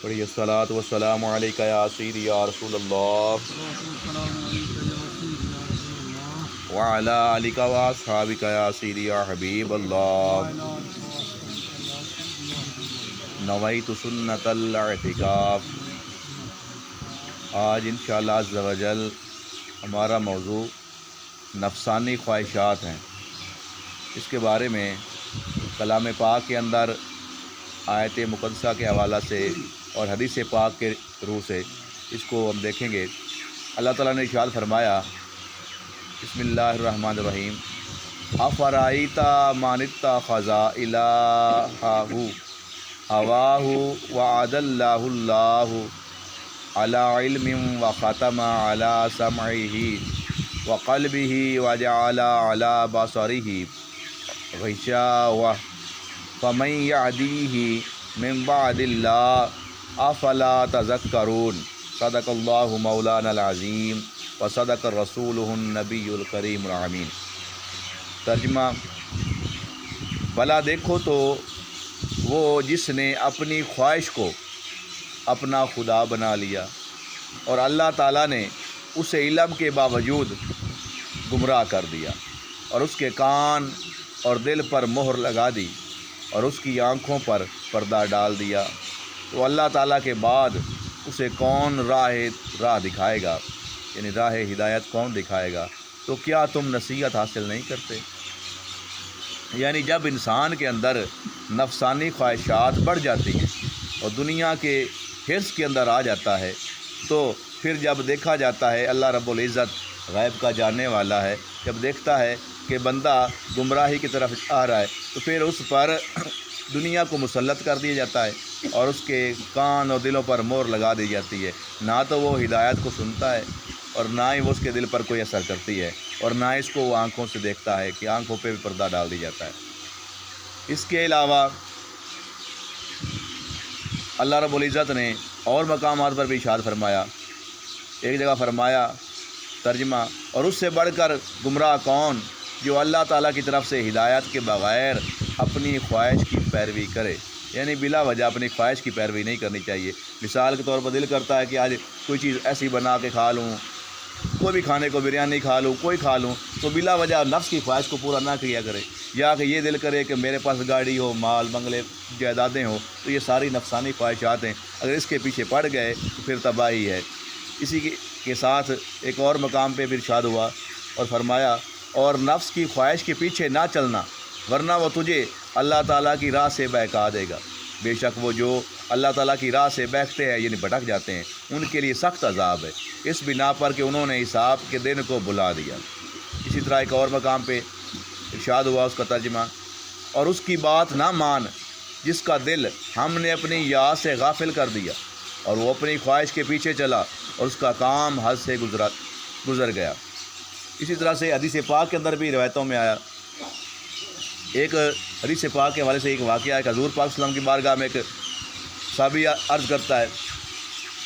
پڑھیے الصلاۃ والسلام علیکہ یا سیدی یا رسول اللہ وعلی آلکہ و اصحابکہ یا سیدی یا حبیب اللہ نویت سنت الاعتکاف۔ آج انشاءاللہ عز و جل ہمارا موضوع نفسانی خواہشات ہیں۔ اس کے بارے میں کلام پاک کے اندر آیت مقدسہ کے حوالہ سے اور حدیث پاک کے روح سے اس کو ہم دیکھیں گے۔ اللہ تعالیٰ نے ارشاد فرمایا، بسم اللہ الرحمن الرحیم، افرأیت من اتخذ الہہ ہواہ وأضلہ اللہ علی علم وختم علی سمعہ وقلبہ وجعل علی بصرہ غشاوہ فمن یہدیہ من بعد اللہ افلا تذکرون۔ صدق اللہ مولانا العظیم وصدق رسولہ النبی الکریم الامین۔ ترجمہ: بھلا دیکھو تو وہ جس نے اپنی خواہش کو اپنا خدا بنا لیا اور اللہ تعالیٰ نے اسے علم کے باوجود گمراہ کر دیا اور اس کے کان اور دل پر مہر لگا دی اور اس کی آنکھوں پر پردہ ڈال دیا، تو اللہ تعالیٰ کے بعد اسے کون راہ دکھائے گا، یعنی راہ ہدایت کون دکھائے گا؟ تو کیا تم نصیحت حاصل نہیں کرتے؟ یعنی جب انسان کے اندر نفسانی خواہشات بڑھ جاتی ہیں اور دنیا کے حرص کے اندر آ جاتا ہے، تو پھر جب دیکھا جاتا ہے اللہ رب العزت غیب کا جاننے والا ہے، جب دیکھتا ہے کہ بندہ گمراہی کی طرف آ رہا ہے تو پھر اس پر دنیا کو مسلط کر دیا جاتا ہے اور اس کے کان اور دلوں پر مہر لگا دی جاتی ہے۔ نہ تو وہ ہدایت کو سنتا ہے اور نہ ہی وہ اس کے دل پر کوئی اثر کرتی ہے، اور نہ اس کو وہ آنکھوں سے دیکھتا ہے کہ آنکھوں پہ بھی پردہ ڈال دیا جاتا ہے۔ اس کے علاوہ اللہ رب العزت نے اور مقامات پر بھی ارشاد فرمایا۔ ایک جگہ فرمایا، ترجمہ: اور اس سے بڑھ کر گمراہ کون جو اللہ تعالیٰ کی طرف سے ہدایت کے بغیر اپنی خواہش کی پیروی کرے، یعنی بلا وجہ اپنی خواہش کی پیروی نہیں کرنی چاہیے۔ مثال کے طور پر دل کرتا ہے کہ آج کوئی چیز ایسی بنا کے کھا لوں، کوئی بھی کھانے کو بریانی کھا لوں، کوئی کھا لوں، تو بلا وجہ نفس کی خواہش کو پورا نہ کیا کرے، یا کہ یہ دل کرے کہ میرے پاس گاڑی ہو، مال بنگلے جائیدادیں ہوں، تو یہ ساری نفسانی خواہشات ہیں۔ اگر اس کے پیچھے پڑ گئے تو پھر تباہی ہے۔ اسی کے ساتھ ایک اور مقام پہ بھی ارشاد ہوا اور فرمایا، اور نفس کی خواہش کے پیچھے نہ چلنا، ورنہ وہ تجھے اللہ تعالیٰ کی راہ سے بہکا دے گا۔ بے شک وہ جو اللہ تعالیٰ کی راہ سے بہکتے ہیں، یعنی بھٹک جاتے ہیں، ان کے لیے سخت عذاب ہے، اس بنا پر کہ انہوں نے حساب کے دن کو بھلا دیا۔ اسی طرح ایک اور مقام پہ ارشاد ہوا، اس کا ترجمہ: اور اس کی بات نہ مان جس کا دل ہم نے اپنی یاد سے غافل کر دیا، اور وہ اپنی خواہش کے پیچھے چلا اور اس کا کام حد سے گزر گیا۔ اسی طرح سے حدیث پاک کے اندر بھی روایتوں میں آیا، ایک حدیث پاک کے حوالے سے ایک واقعہ ہے کہ حضور پاک صلی اللہ علیہ وسلم کی بارگاہ میں ایک صحابی عرض کرتا ہے،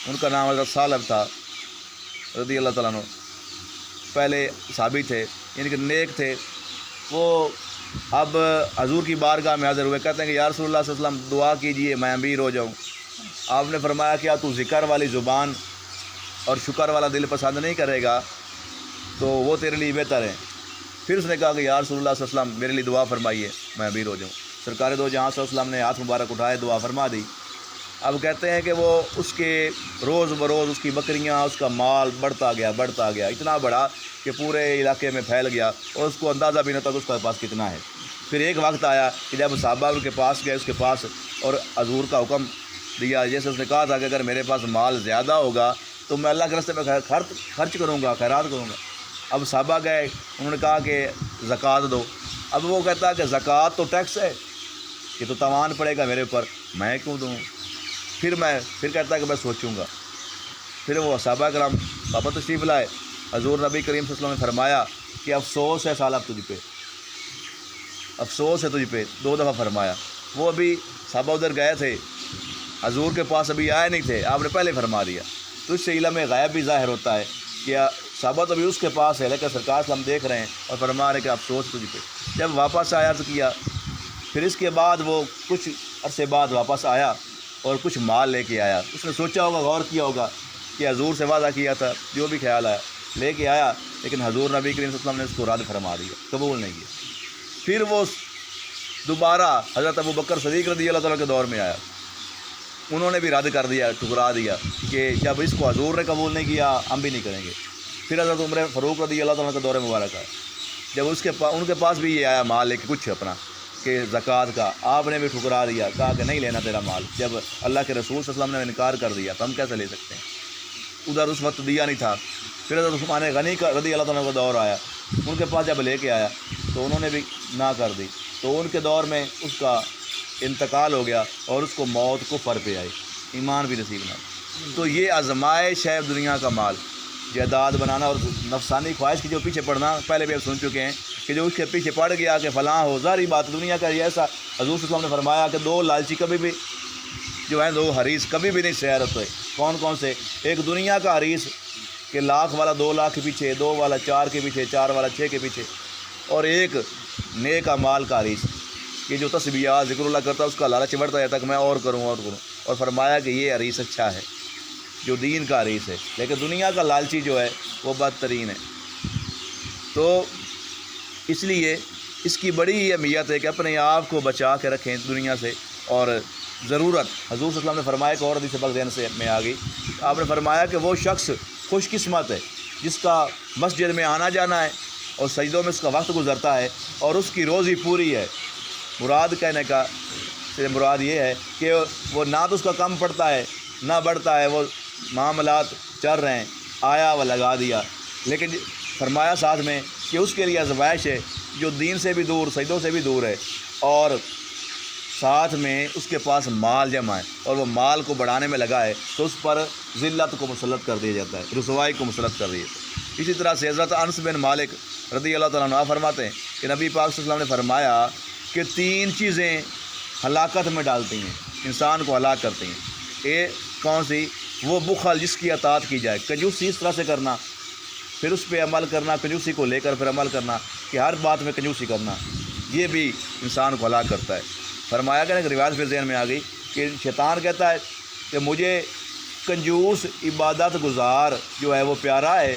ان کا نام حضرت ثعلب تھا رضی اللہ تعالیٰ عنہ، پہلے صحابی تھے، یعنی کہ نیک تھے۔ وہ اب حضور کی بارگاہ میں حاضر ہوئے، کہتے ہیں کہ یا رسول اللہ صلی اللہ علیہ وسلم دعا کیجئے میں امیر ہو جاؤں۔ آپ نے فرمایا، کیا تو ذکر والی زبان اور شکر والا دل پسند نہیں کرے گا تو وہ تیرے لیے بہتر ہے۔ پھر اس نے کہا کہ یا رسول اللہ صلی اللہ علیہ وسلم میرے لیے دعا فرمائیے میں امیر ہو جاؤں۔ سرکار دو جہاں صلی اللہ علیہ وسلم نے ہاتھ مبارک اٹھائے، دعا فرما دی۔ اب کہتے ہیں کہ وہ اس کے روز بروز اس کی بکریاں، اس کا مال بڑھتا گیا، اتنا بڑا کہ پورے علاقے میں پھیل گیا اور اس کو اندازہ بھی نہ تھا کہ اس کے پاس کتنا ہے۔ پھر ایک وقت آیا کہ جب صحابہ ان کے پاس گئے، اس کے پاس، اور حضور کا حکم دیا، جیسے اس نے کہا تھا کہ اگر میرے پاس مال زیادہ ہوگا تو میں اللہ کے راستے میں خرچ کروں گا، خیرات کروں گا۔ اب صحابہ گئے، انہوں نے کہا کہ زکوٰۃ دو۔ اب وہ کہتا ہے کہ زکوٰۃ تو ٹیکس ہے، یہ تو تاوان پڑے گا میرے اوپر، میں کیوں دوں؟ پھر کہتا ہے کہ میں سوچوں گا۔ پھر وہ صحابہ کرام واپس تشریف لائے، حضور نبی کریم صلی اللہ علیہ وسلم نے فرمایا کہ افسوس ہے ثعلب تجھ پہ، افسوس ہے تجھ پہ، 2 دفعہ فرمایا۔ وہ ابھی صحابہ ادھر گئے تھے، حضور کے پاس ابھی آئے نہیں تھے، آپ نے پہلے فرما دیا۔ تو اس سے علم غیب بھی ظاہر ہوتا ہے کہ صحابہ تو ابھی اس کے پاس ہے، لیکن سرکار سے ہم دیکھ رہے ہیں اور فرما رہے کہ افسوس تجھ پہ۔ جب واپس آیا تو کیا، پھر اس کے بعد وہ کچھ عرصے بعد واپس آیا اور کچھ مال لے کے آیا۔ اس نے سوچا ہوگا، غور کیا ہوگا کہ حضور سے وعدہ کیا تھا، جو بھی خیال آیا لے کے آیا، لیکن حضور نبی کریم صلی اللہ علیہ وسلم نے اس کو رد فرما دیا، قبول نہیں کیا۔ پھر وہ دوبارہ حضرت ابو بکر صدیق رضی اللہ تعالیٰ کے دور میں آیا، انہوں نے بھی رد کر دیا، ٹھکرا دیا کہ جب اس کو حضور نے قبول نہیں کیا ہم بھی نہیں کریں گے۔ پھر حضرت عمر فاروق رضی اللہ تعالیٰ کا دور مبارک آیا، جب ان کے پاس بھی یہ آیا مال لے کے کچھ اپنا کہ زکوٰۃ کا، آپ نے بھی ٹھکرا دیا، کہا کہ نہیں لینا تیرا مال، جب اللہ کے رسول صلی اللہ علیہ وسلم نے انکار کر دیا تو ہم کیسے لے سکتے ہیں؟ ادھر اس وقت دیا نہیں تھا۔ پھر حضرت عثمان غنی کا رضی اللہ تعالیٰ کا دور آیا، ان کے پاس جب لے کے آیا تو انہوں نے بھی نہ کر دی، تو ان کے دور میں اس کا انتقال ہو گیا اور اس کو موت کفر پہ آئی، ایمان بھی نصیب نہ۔ تو یہ آزمائش ہے دنیا کا مال، جائیداد بنانا اور نفسانی خواہش کی جو پیچھے پڑنا، پہلے بھی آپ سن چکے ہیں کہ جو اس کے پیچھے پڑ گیا کہ فلاں ہو، ظاہری بات دنیا کا یہ ایسا، حضور صلی اللہ علیہ وسلم نے فرمایا کہ دو لالچی کبھی بھی جو ہیں، دو حریص کبھی بھی نہیں سیر ہوتے۔ کون کون سے؟ ایک دنیا کا حریص کہ لاکھ والا 2 لاکھ کے پیچھے، 2 والا 4 کے پیچھے، 4 والا 6 کے پیچھے، اور ایک نیک اعمال کا حریص کہ جو تسبیحات ذکر اللہ کرتا ہے اس کا لالچ بڑھتا ہے تک میں اور کروں اور کروں، اور فرمایا کہ یہ حریص اچھا ہے جو دین کا حریص ہے، لیکن دنیا کا لالچی جو ہے وہ بدترین ہے۔ تو اس لیے اس کی بڑی ہی اہمیت ہے کہ اپنے آپ کو بچا کے رکھیں دنیا سے، اور ضرورت حضور صلی اللہ علیہ وسلم نے فرمایا کہ اور حدیث پاک ذہن سے میں آ گئی، آپ نے فرمایا کہ وہ شخص خوش قسمت ہے جس کا مسجد میں آنا جانا ہے اور سجدوں میں اس کا وقت گزرتا ہے اور اس کی روزی پوری ہے۔ مراد کہنے کا سے مراد یہ ہے کہ وہ نہ تو اس کا کم پڑتا ہے نہ بڑھتا ہے، وہ معاملات چل رہے ہیں، آیا وہ لگا دیا، لیکن فرمایا ساتھ میں کہ اس کے لیے آزمائش ہے جو دین سے بھی دور، سجدوں سے بھی دور ہے، اور ساتھ میں اس کے پاس مال جمع ہے اور وہ مال کو بڑھانے میں لگا ہے، تو اس پر ذلت کو مسلط کر دیا جاتا ہے، رسوائی کو مسلط کر دیا جاتا ہے۔ اسی طرح سے حضرت انس بن مالک رضی اللہ تعالیٰ عنہ فرماتے ہیں کہ نبی پاک صلی اللہ علیہ وسلم نے فرمایا کہ 3 چیزیں ہلاکت میں ڈالتی ہیں، انسان کو ہلاک کرتی ہیں۔ یہ کون سی؟ وہ بخل جس کی اطاعت کی جائے، کنجوسی اس طرح سے کرنا، پھر اس پہ عمل کرنا، کنجوسی کو لے کر پھر عمل کرنا کہ ہر بات میں کنجوسی کرنا، یہ بھی انسان کو ہلاک کرتا ہے۔ فرمایا کہ روایت پھر ذہن میں آ گئی کہ شیطان کہتا ہے کہ مجھے کنجوس عبادت گزار جو ہے وہ پیارا ہے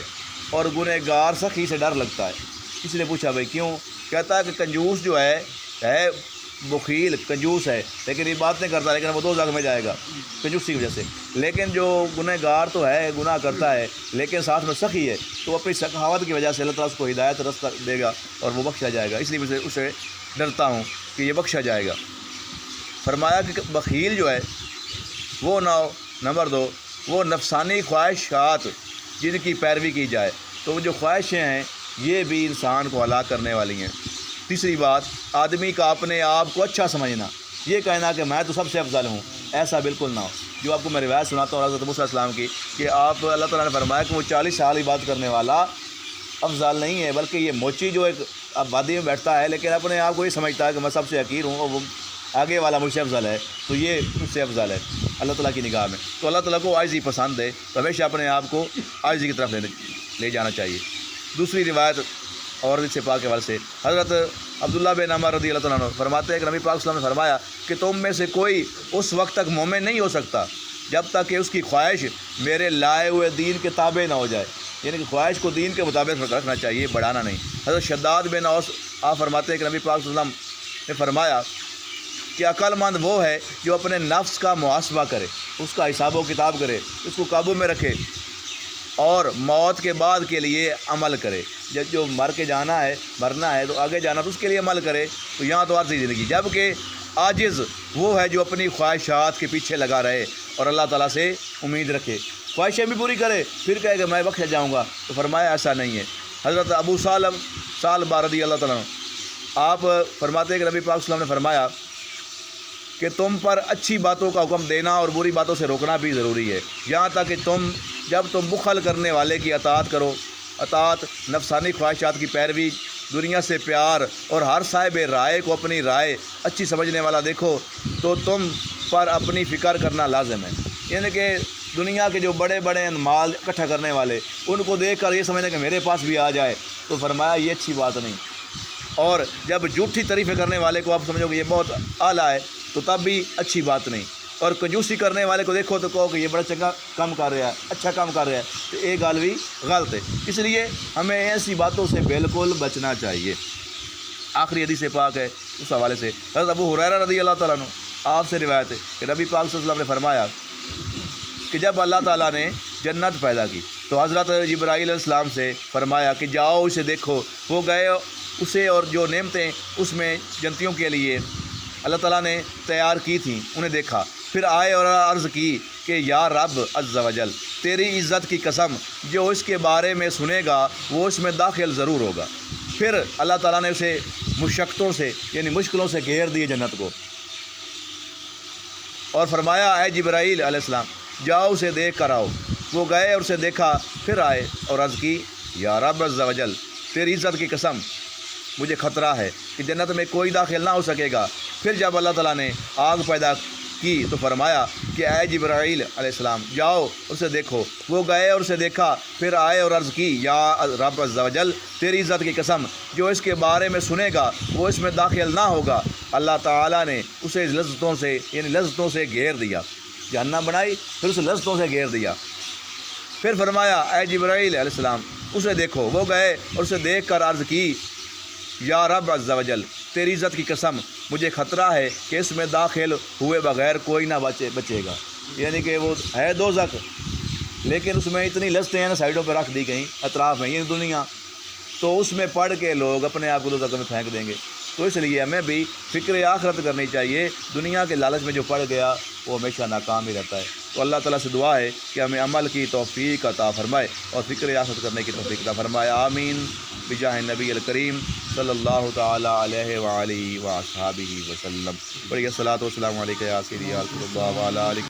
اور گنہگار سخی سے ڈر لگتا ہے۔ اس نے پوچھا بھائی کیوں؟ کہتا ہے کہ کنجوس جو ہے بخیل کنجوس ہے لیکن عبادتیں کرتا ہے، لیکن وہ دوزخ میں جائے گا کنجوسی کی وجہ سے، لیکن جو گنہگار تو ہے، گناہ کرتا ہے لیکن ساتھ میں سخی ہے، تو اپنی سخاوت کی وجہ سے اللہ تعالیٰ اس کو ہدایت رستہ دے گا اور وہ بخشا جائے گا، اس لیے میں اسے ڈرتا ہوں کہ یہ بخشا جائے گا۔ فرمایا کہ بخیل جو ہے وہ نمبر 2 وہ نفسانی خواہشات جن کی پیروی کی جائے، تو وہ جو خواہشیں ہیں یہ بھی انسان کو ہلاک کرنے والی ہیں۔ تیسری بات، آدمی کا اپنے آپ کو اچھا سمجھنا، یہ کہنا کہ میں تو سب سے افضل ہوں، ایسا بالکل نہ ہو۔ جو آپ کو میں روایت سناتا ہوں حضرت موسیٰ علیہ السلام کی کہ آپ اللہ تعالیٰ نے فرمایا کہ وہ 40 سال عبادت کرنے والا افضل نہیں ہے، بلکہ یہ موچی جو ایک آبادی میں بیٹھتا ہے لیکن اپنے آپ کو یہ سمجھتا ہے کہ میں سب سے حقیر ہوں اور وہ آگے والا مجھ سے افضل ہے، تو یہ مجھ سے افضل ہے اللہ تعالیٰ کی نگاہ میں۔ تو اللہ تعالیٰ کو عاجزی پسند ہے، تو ہمیشہ اپنے آپ کو عاجزی کی طرف لے جانا چاہیے۔ دوسری روایت اور اس سے پاک کے حوالے سے حضرت عبداللہ بن عمر رضی اللہ تعالیٰ عنہ فرماتے ہیں کہ نبی پاک صلی اللہ علیہ وسلم نے فرمایا کہ تم میں سے کوئی اس وقت تک مومن نہیں ہو سکتا جب تک کہ اس کی خواہش میرے لائے ہوئے دین کے تابع نہ ہو جائے، یعنی کہ خواہش کو دین کے مطابق رکھنا چاہیے، بڑھانا نہیں۔ حضرت شداد بن اوس آپ فرماتے ہیں کہ نبی پاک صلی اللہ علیہ وسلم نے فرمایا کہ عقل مند وہ ہے جو اپنے نفس کا محاسبہ کرے، اس کا حساب و کتاب کرے، اس کو قابو میں رکھے اور موت کے بعد کے لیے عمل کرے۔ جب جو مر کے جانا ہے، مرنا ہے تو آگے جانا تو اس کے لیے عمل کرے، تو یہاں تو عارضی زندگی۔ جبکہ عاجز وہ ہے جو اپنی خواہشات کے پیچھے لگا رہے اور اللہ تعالیٰ سے امید رکھے، خواہشیں بھی پوری کرے پھر کہے کہ میں بخشا جاؤں گا، تو فرمایا ایسا نہیں ہے۔ حضرت ابو سالم رضی اللہ تعالیٰ عنہ آپ فرماتے ہیں کہ نبی پاک صلی اللہ علیہ وسلم نے فرمایا کہ تم پر اچھی باتوں کا حکم دینا اور بری باتوں سے روکنا بھی ضروری ہے، یہاں تک کہ جب تم بخل کرنے والے کی اطاعت کرو، اطاعت نفسانی خواہشات کی پیروی، دنیا سے پیار اور ہر صاحب رائے کو اپنی رائے اچھی سمجھنے والا دیکھو، تو تم پر اپنی فکر کرنا لازم ہے۔ یعنی کہ دنیا کے جو بڑے بڑے مال اکٹھا کرنے والے، ان کو دیکھ کر یہ سمجھنا کہ میرے پاس بھی آ جائے، تو فرمایا یہ اچھی بات نہیں۔ اور جب جھوٹی تعریفیں کرنے والے کو آپ سمجھو کہ یہ بہت اعلیٰ ہے، تو تب بھی اچھی بات نہیں۔ اور کنجوسی کرنے والے کو دیکھو تو کہو کہ یہ بڑا چنگا کام کر رہا ہے، اچھا کام کر رہا ہے، تو یہ گل بھی غلط ہے۔ اس لیے ہمیں ایسی باتوں سے بالکل بچنا چاہیے۔ آخری حدیث پاک ہے اس حوالے سے حضرت ابو ہریرہ رضی اللہ تعالیٰ عنہ آپ سے روایت ہے کہ نبی پاک صلی اللہ علیہ وسلم نے فرمایا کہ جب اللہ تعالیٰ نے جنت پیدا کی تو حضرت جبرائیل علیہ السلام سے فرمایا کہ جاؤ اسے دیکھو۔ وہ گئے اسے اور جو نعمتیں اس میں جنتیوں کے لیے اللہ تعالیٰ نے تیار کی تھیں انہیں دیکھا، پھر آئے اور عرض کی کہ یا رب عز و جل، تیری عزت کی قسم، جو اس کے بارے میں سنے گا وہ اس میں داخل ضرور ہوگا۔ پھر اللہ تعالیٰ نے اسے مشقتوں سے یعنی مشکلوں سے گھیر دیے جنت کو، اور فرمایا اے جبرائیل علیہ السلام جاؤ اسے دیکھ کر آؤ۔ وہ گئے اور اسے دیکھا، پھر آئے اور عرض کی یا رب عز و جل، تیری عزت کی قسم، مجھے خطرہ ہے کہ جنت میں کوئی داخل نہ ہو سکے گا۔ پھر جب اللہ تعالیٰ نے آگ پیدا کی تو فرمایا کہ اے جبرائیل علیہ السلام جاؤ اسے دیکھو۔ وہ گئے اور اسے دیکھا، پھر آئے اور عرض کی یا رب عز و جل، تیری عزت کی قسم، جو اس کے بارے میں سنے گا وہ اس میں داخل نہ ہوگا۔ اللہ تعالیٰ نے اسے لذتوں سے یعنی لذتوں سے گھیر دیا، جہنم بنائی پھر اسے لذتوں سے گھیر دیا۔ پھر فرمایا اے جبرائیل علیہ السلام اسے دیکھو۔ وہ گئے اور اسے دیکھ کر عرض کی یا رب عز و جل، تیری عزت کی قسم، مجھے خطرہ ہے کہ اس میں داخل ہوئے بغیر کوئی نہ بچے گا۔ یعنی کہ وہ ہے دوزخ، لیکن اس میں اتنی لذتیں ہیں نا سائڈوں پہ رکھ دی گئیں اطراف میں، یہ دنیا، تو اس میں پڑھ کے لوگ اپنے آپ کو دوزخ میں پھینک دیں گے۔ تو اس لیے ہمیں بھی فکر آخرت کرنی چاہیے۔ دنیا کے لالچ میں جو پڑ گیا وہ ہمیشہ ناکام ہی رہتا ہے۔ تو اللہ تعالیٰ سے دعا ہے کہ ہمیں عمل کی توفیق عطا فرمائے اور فکر آخرت کرنے کی توفیق عطا فرمائے، آمین بجاہ نبی الکریم صلی اللہ تعالیٰ علیہ وآلہ وصحبہ وسلم۔ بڑی الصلاۃ والسلام علیکہ یا سیدی یا رسول اللہ وعلی آلہ